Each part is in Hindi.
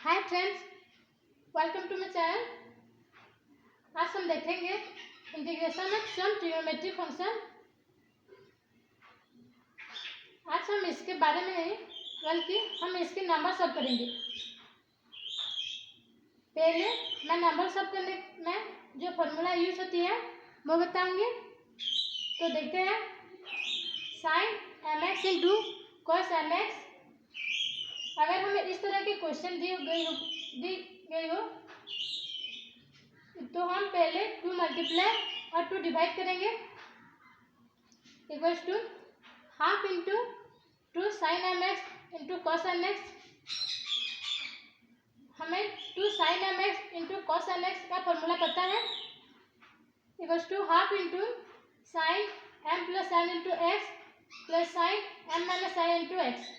Hi friends, welcome to my channel. आज हम देखेंगे integration of some trigonometric function. आज हम इसके बारे में नहीं बल्कि हम इसके नंबर सॉल्व करेंगे। पहले मैं नंबर सॉल्व करने में जो फॉर्मूला यूज होती है वो बताऊंगी। तो देखते हैं। Sine mx into cos mx। अगर हमें इस तरह के क्वेश्चन दी गई हो तो हम पहले 2 मल्टीप्लाई और 2 डिवाइड करेंगे। Equals to half into 2 sine mx into cos mx। हमें 2 sine mx into cos mx का फॉर्मूला पता है। Equals to half into sine m plus n into x plus sine m minus n into x.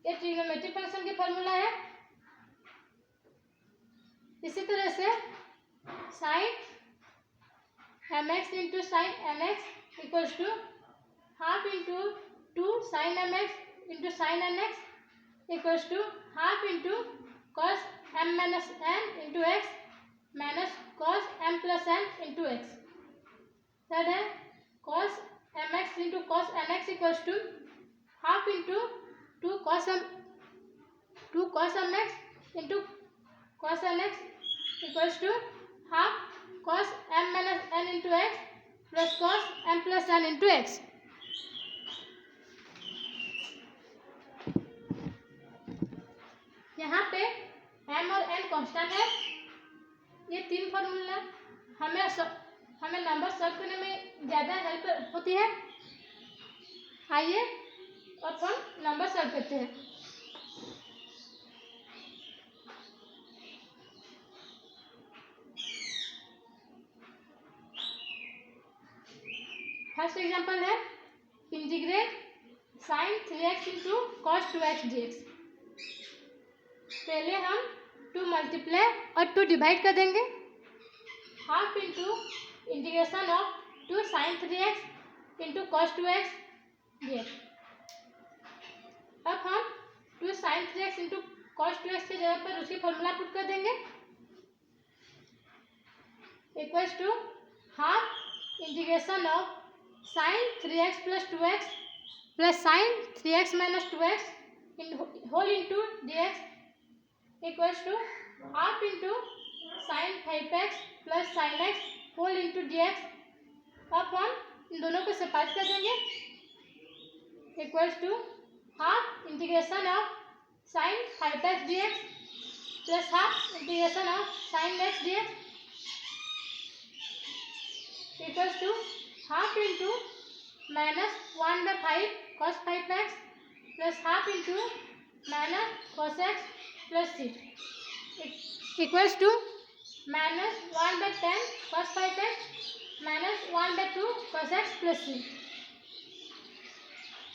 ये ट्रिग्नोमेट्रिक फंक्शन की फॉर्मूला है। इसी तरह से sine mx into sine mx equals to half into 2 sine mx into sine nx equals to half into cos m minus n into x minus cos m plus n into x. Third है cos mx into cos nx equals to half into 2 cos mx into cos nx equals to half cos m minus n into x plus cos m plus n into x. यहाँ पे m और n कांस्टेंट है। ये 3 फॉर्मूला हमें नंबर सॉल्व करने में ज़्यादा हेल्प होती है। आइए और हम नंबर सॉल्व करते हैं। फर्स्ट एग्जांपल है integrate sine 3x into cos 2x dx। पहले हम 2 मल्टीप्लाई और 2 डिवाइड कर देंगे। Half into integration of 2 sine 3x into cos 2x dx। अब हम 2 sine 3x into cos 2x की जगह पर उसकी फॉर्मूला पुट कर देंगे। Equals to half integration of sine 3x plus 2x plus sine 3x minus 2x इन whole into dx equals to half into sine 5x plus sine x whole into dx। अब हम इन दोनों को सेपरेट कर देंगे। Equals to half integration of sine 5x dx plus half integration of sine x dx equals to half into minus 1/5 cos 5x plus half into minus cos x plus 6 equals to minus 1/10 cos 5x minus 1/2 cos x plus 6।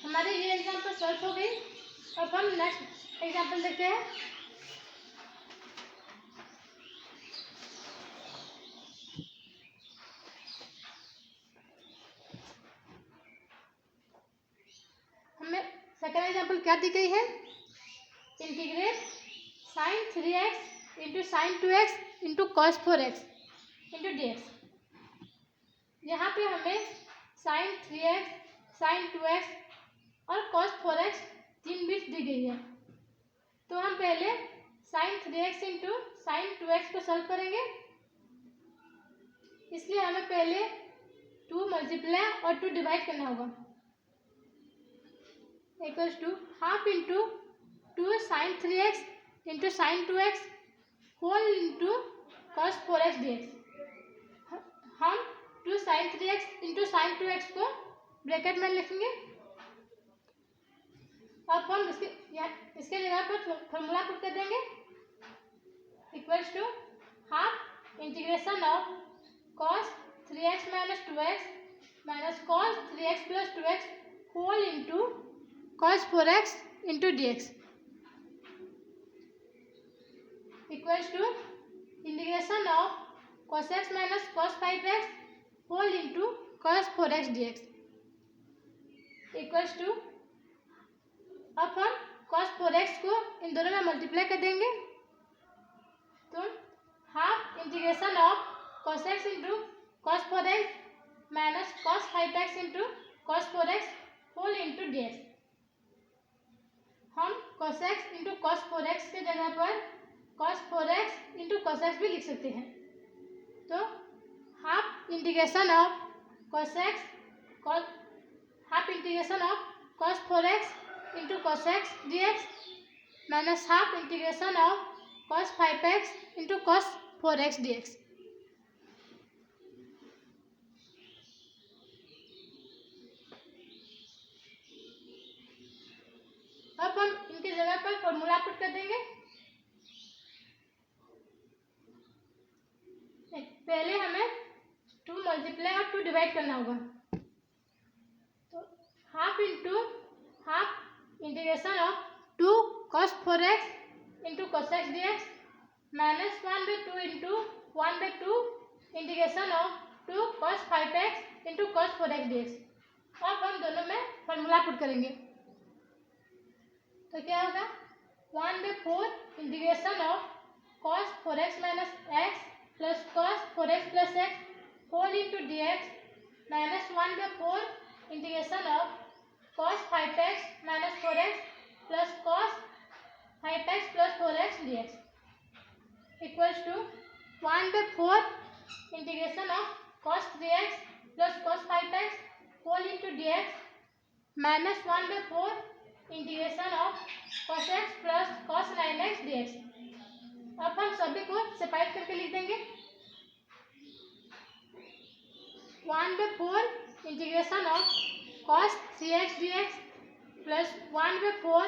हमारे ये एग्जाम्पल सॉल्व हो गई। अब हम नेक्स्ट एग्जाम्पल देखते हैं। हमें सेकंड एग्जाम्पल क्या दी गई है? Integrate sine 3x into sine 2x into cos 4x into dx। यहाँ पे हमें साइन 3x साइन 2x और cos 4x 3 बिट्स दी गई है। तो हम पहले sign 3x into sine 2x को सॉल्व करेंगे। इसलिए हमें पहले 2 मल्टीप्लाई और 2 डिवाइड करना होगा। Equals to half into 2 sine 3x into sine 2x whole into cos 4x dx। हम 2 sine 3x into sine 2x को ब्रैकेट में लिखेंगे। अब हम इसके जगह पर फॉर्मूला पुट कर देंगे। Equals to half integration of cos 3x minus 2x minus cos 3x plus 2x whole into cos 4x into dx equals to integration of cos x minus cos 5x whole into cos 4x dx equals to अब हम cos 4x को इन दोनों में मल्टीप्लाई कर देंगे। तो half integration of cos x into cos 4x minus cos 5x into cos 4x whole into d x. हम cos x into cos 4x के जगह पर cos 4x into cos x भी लिख सकते हैं। तो half integration of cos x half integration of cos 4x into cos x dx minus half integration of cos 5x into cos 4x dx। अब हम इनकी जगह पर फॉर्मूला पुट कर देंगे। पहले हमें 2 मल्टीप्लाई और 2 डिवाइड करना होगा। तो half into half integration of 2 cos 4x into cos x dx minus 1/2 into 1/2 integration of 2 cos 5x into cos 4x dx। अब हम दोनों में फॉर्मूला पुट करेंगे। तो क्या होगा 1/4 integration of cos 4x minus x plus cos 4x plus x whole into d x minus 1/4 integration of cos 5x minus 4x plus cos 5x plus 4x d x equals to 1/4 integration of cos 3x plus cos 5x whole into d x minus 1/4 integration of cos x plus cos 9x dx। अब हम सभी को सेपरेट करके लिख देंगे। 1/4 integration of cos 3x dx plus 1/4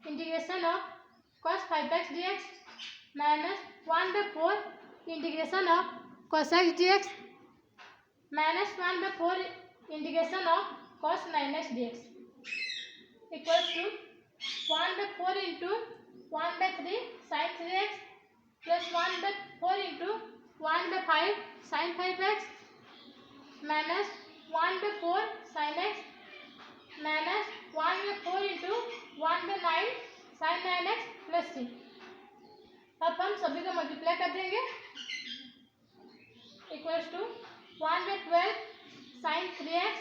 integration of cos 5x dx minus 1/4 integration of cos x dx minus 1/4 integration of cos 9x dx equals to 1/4 into 1/3 sin 3x plus 1/4 into 1/5 sin 5x minus 1/4 sin x minus 1/4 into 1/9 sin 9x plus c। अब हम सभी को मल्टीप्लाई कर देंगे equals to 1/12 sin 3x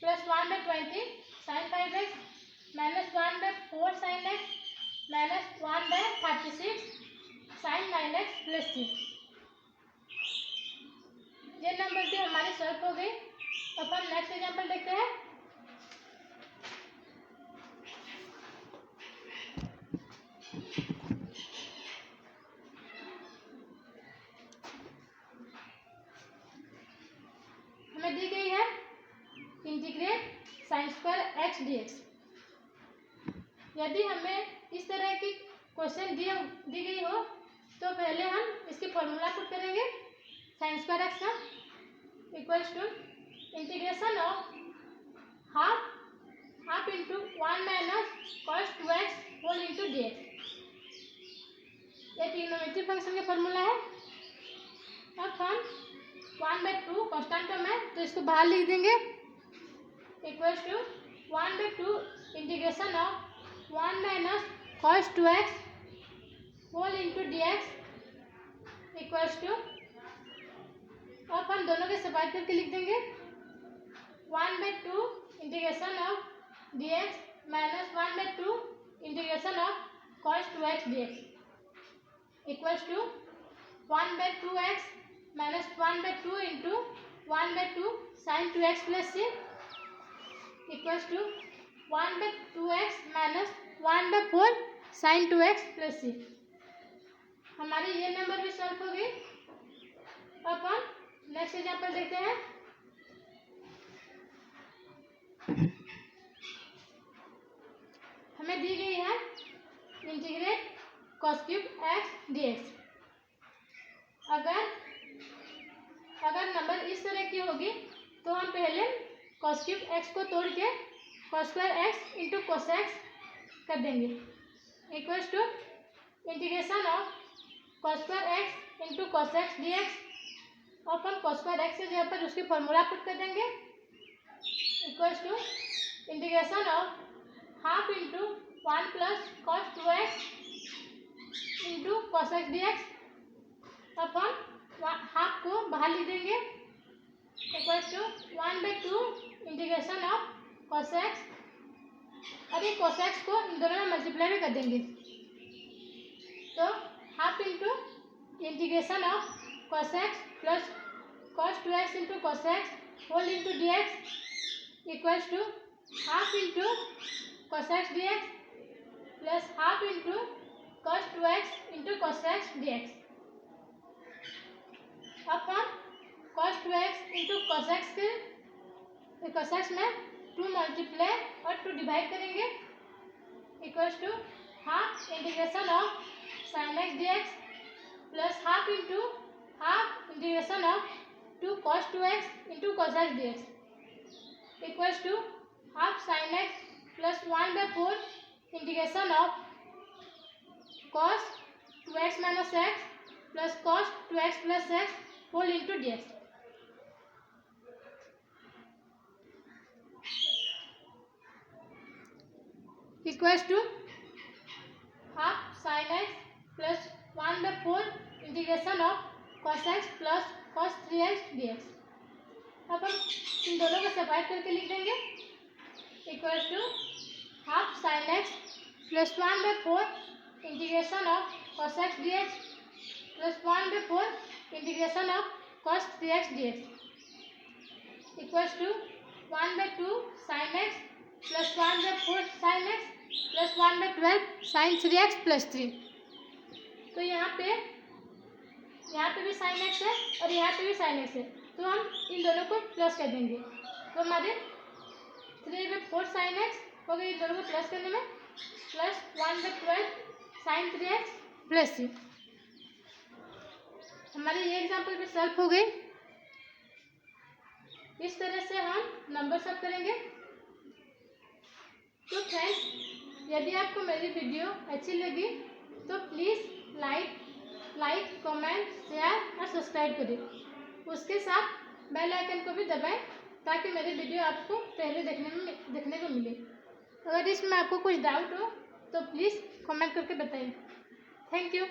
plus 1/20 sin 5x minus 1/4 sin x minus 1/36 sin 9x plus c। ये नंबर भी हमारी सॉल्व हो गई। अब हम नेक्स्ट एग्जांपल देखते हैं। हमें दी गई है integrate sin square x dx। यदि हमें इस तरह की क्वेश्चन दी गई हो तो पहले हम इसकी फॉर्मूला पुट करेंगे sin स्क्वायर x का equals to integration of half into 1 minus cos 2x whole into d x. ये ट्रिग्नोमेट्री फंक्शन का फॉर्मूला है। अब हम 1/2 कांस्टेंट टर्म है तो इसको बाहर लिख देंगे equals to 1/2 integration of 1 minus cos 2x whole into d x equals to अब हम दोनों के सेपरेट करके लिख देंगे 1/2 integration of d x minus 1/2 integration of cos 2x dx equals to 1/2x minus 1/2 into 1/2 sin 2x plus c equals to 1/2x minus 1/4 sin 2x plus c। हमारी ये नंबर भी सॉल्व हो गई। अब हम नेक्स्ट एग्जांपल देखते हैं। हमें दी गई है integrate cos cube x dx। अगर नंबर इस तरह की होगी तो हम पहले cos क्यूब x को तोड़ के cos square x into cos x कर देंगे equals to integration of cos square x into cos x dx। और हम cos स्क्वायर x के जगह पर उसकी फॉर्मूला पुट कर देंगे equals to integration of half into 1 plus cos 2x into cos x dx अब हम हाफ को बाहर लिख देंगे equals to 1/2 integration of cos x। अब ये cos x को इन दोनों में मल्टीप्लाई भी कर देंगे, तो half into integration of cos x plus cos 2x into cos x whole into dx equals to half into cos x dx plus half into cos 2x into cos x dx। अब हम cos 2x into cos x के cos x में 2 मल्टीप्लाई और 2 डिवाइड करेंगे equals to half integration of sin x dx plus half integration of 2 cos 2x into cos x dx equals to half sin x plus 1/4 integration of cos 2x minus x plus cos 2x plus x whole into dx। Equals to half sin x plus 1/4 integration of cos x plus cos 3x dx। अब हम इन दोनों को सेपरेट करके लिख देंगे equals to half sin x plus 1/4 integration of cos x dx plus 1/4 integration of cos 3x dx equals to 1/2 sin x plus 1/4 sin x plus 1/12 sin 3x plus 3। तो यहाँ पे भी sin x है और यहाँ पे भी sin x है, तो हम इन दोनों को प्लस कर देंगे, तो हमारे 3/4 sin x हो गई, इन दोनों को प्लस करने में प्लस 1/12 sin 3x प्लस 3। हमारे ये एग्जाम्पल भी सॉल्व हो गई। इस तरह से हम नंबर सॉल्व करेंगे। तो फ्रेंड्स, यदि आपको मेरी वीडियो अच्छी लगी तो प्लीज़ लाइक कमेंट शेयर और सब्सक्राइब करें। उसके साथ बेल आइकन को भी दबाएं ताकि मेरी वीडियो आपको पहले देखने को मिले। अगर इसमें आपको कुछ डाउट हो तो प्लीज़ कमेंट करके बताइए। Thank you.